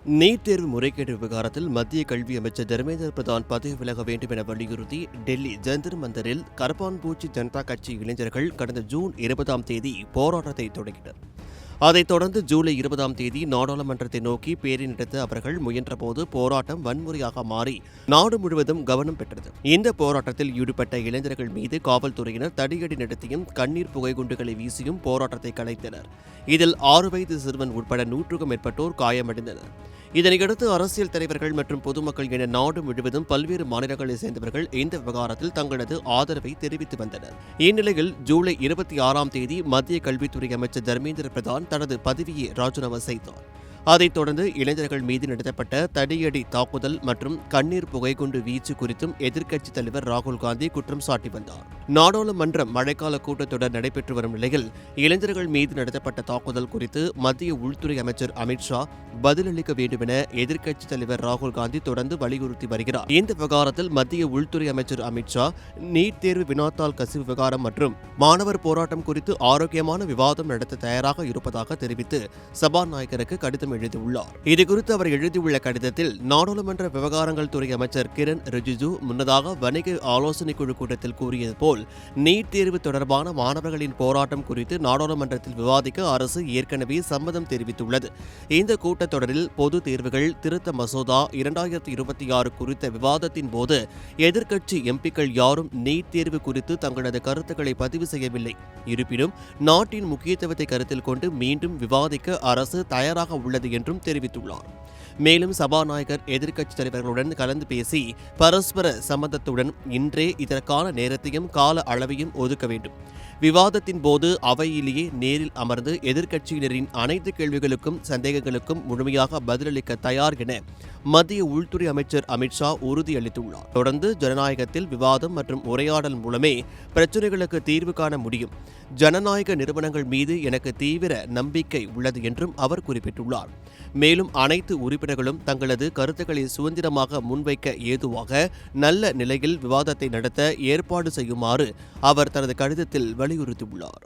NEET தேர்வு முறைகேடு விவகாரத்தில் மத்திய கல்வி அமைச்சர் தர்மேந்திர பிரதான் பதவி விலக வேண்டும் என வலியுறுத்தி டெல்லி ஜந்தர் மந்தரில் கரப்பான்பூச்சி ஜனதா கட்சி இளைஞர்கள் கடந்த ஜூன் 20ஆம் தேதி போராட்டத்தை தொடங்கினர். அதைத் தொடர்ந்து ஜூலை 20ஆம் தேதி நாடாளுமன்றத்தை நோக்கி பேரணி நடத்த அவர்கள் முயன்றபோது போராட்டம் வன்முறையாக மாறி நாடு முழுவதும் கவனம் பெற்றது. இந்த போராட்டத்தில் ஈடுபட்ட இளைஞர்கள் மீது காவல்துறையினர் தடியடி நடத்தியும் கண்ணீர் புகைகுண்டுகளை வீசியும் போராட்டத்தை கலைத்தனர். இதில் 6 வயது சிறுவன் உட்பட 100க்கும் மேற்பட்டோர் காயமடைந்தனர். இதனையடுத்து அரசியல் தலைவர்கள் மற்றும் பொதுமக்கள் என நாடு முழுவதும் பல்வேறு மாநிலங்களைச் சேர்ந்தவர்கள் இந்த விவகாரத்தில் தங்களது ஆதரவை தெரிவித்து வந்தனர். இந்நிலையில் ஜூலை 26ஆம் தேதி மத்திய கல்வித்துறை அமைச்சர் தர்மேந்திர பிரதான் தனது பதவியை ராஜினாமா செய்தார். அதைத் தொடர்ந்து இளைஞர்கள் மீது நடத்தப்பட்ட தடியடி தாக்குதல் மற்றும் கண்ணீர் புகைகுண்டு வீச்சு குறித்தும் எதிர்க்கட்சித் தலைவர் ராகுல் காந்தி குற்றம் சாட்டி வந்தார். நாடாளுமன்ற மழைக்கால கூட்டத்தொடர் நடைபெற்று வரும் நிலையில் இளைஞர்கள் மீது நடத்தப்பட்ட தாக்குதல் குறித்து மத்திய உள்துறை அமைச்சர் அமித் ஷா பதிலளிக்க வேண்டும் என எதிர்க்கட்சித் தலைவர் ராகுல் காந்தி தொடர்ந்து வலியுறுத்தி வருகிறார். இந்த விவகாரத்தில் மத்திய உள்துறை அமைச்சர் அமித் ஷா நீட் தேர்வு வினாத்தாள் கசிவு விவகாரம் மற்றும் மாணவர் போராட்டம் குறித்து ஆரோக்கியமான விவாதம் நடத்த தயாராக இருப்பதாக தெரிவித்து சபாநாயகருக்கு கடிதம் எழுதியுள்ளார். இதுகுறித்து அவர் எழுதியுள்ள கடிதத்தில் நாடாளுமன்ற விவகாரங்கள் துறை அமைச்சர் கிரண் ரிஜிஜு முன்னதாக வணிக ஆலோசனைக் குழு கூட்டத்தில் கூறியது போல் நீட் தேர்வு தொடர்பான மாணவர்களின் போராட்டம் குறித்து நாடாளுமன்றத்தில் விவாதிக்க அரசு ஏற்கனவே சம்மதம் தெரிவித்துள்ளது. இந்த கூட்டத்தொடரில் பொது தேர்வுகள் திருத்த மசோதா 2026 குறித்த விவாதத்தின் போது எதிர்க்கட்சி எம்பிக்கள் யாரும் நீட் தேர்வு குறித்து தங்களது கருத்துக்களை பதிவு செய்யவில்லை. இருப்பினும் நாட்டின் முக்கியத்துவத்தை கருத்தில் கொண்டு மீண்டும் விவாதிக்க அரசு தயாராக உள்ளது என்றும் தெரிவித்துள்ளார். மேலும் சபாநாயகர் எதிர்க்கட்சித் தலைவர்களுடன் கலந்து பேசி பரஸ்பர சம்மதத்துடன் இன்றே இதற்கான நேரத்தையும் கால அளவையும் ஒதுக்க வேண்டும். விவாதத்தின் போது அவையிலேயே நேரில் அமர்ந்து எதிர்க்கட்சியினரின் அனைத்து கேள்விகளுக்கும் சந்தேகங்களுக்கும் முழுமையாக பதிலளிக்க தயார் என மத்திய உள்துறை அமைச்சர் அமித் ஷா உறுதியளித்துள்ளார். தொடர்ந்து ஜனநாயகத்தில் விவாதம் மற்றும் உரையாடல் மூலமே பிரச்சினைகளுக்கு தீர்வு காண முடியும். ஜனநாயக நிறுவனங்கள் மீது எனக்கு தீவிர நம்பிக்கை உள்ளது என்றும் அவர் குறிப்பிட்டுள்ளார். மேலும் அனைத்து உறுப்பினர்களும் தங்களது கருத்துக்களை சுதந்திரமாக முன்வைக்க ஏதுவாக நல்ல நிலையில் விவாதத்தை நடத்த ஏற்பாடு செய்யுமாறு அவர் தனது கடிதத்தில் வலியுறுத்தியுள்ளார்.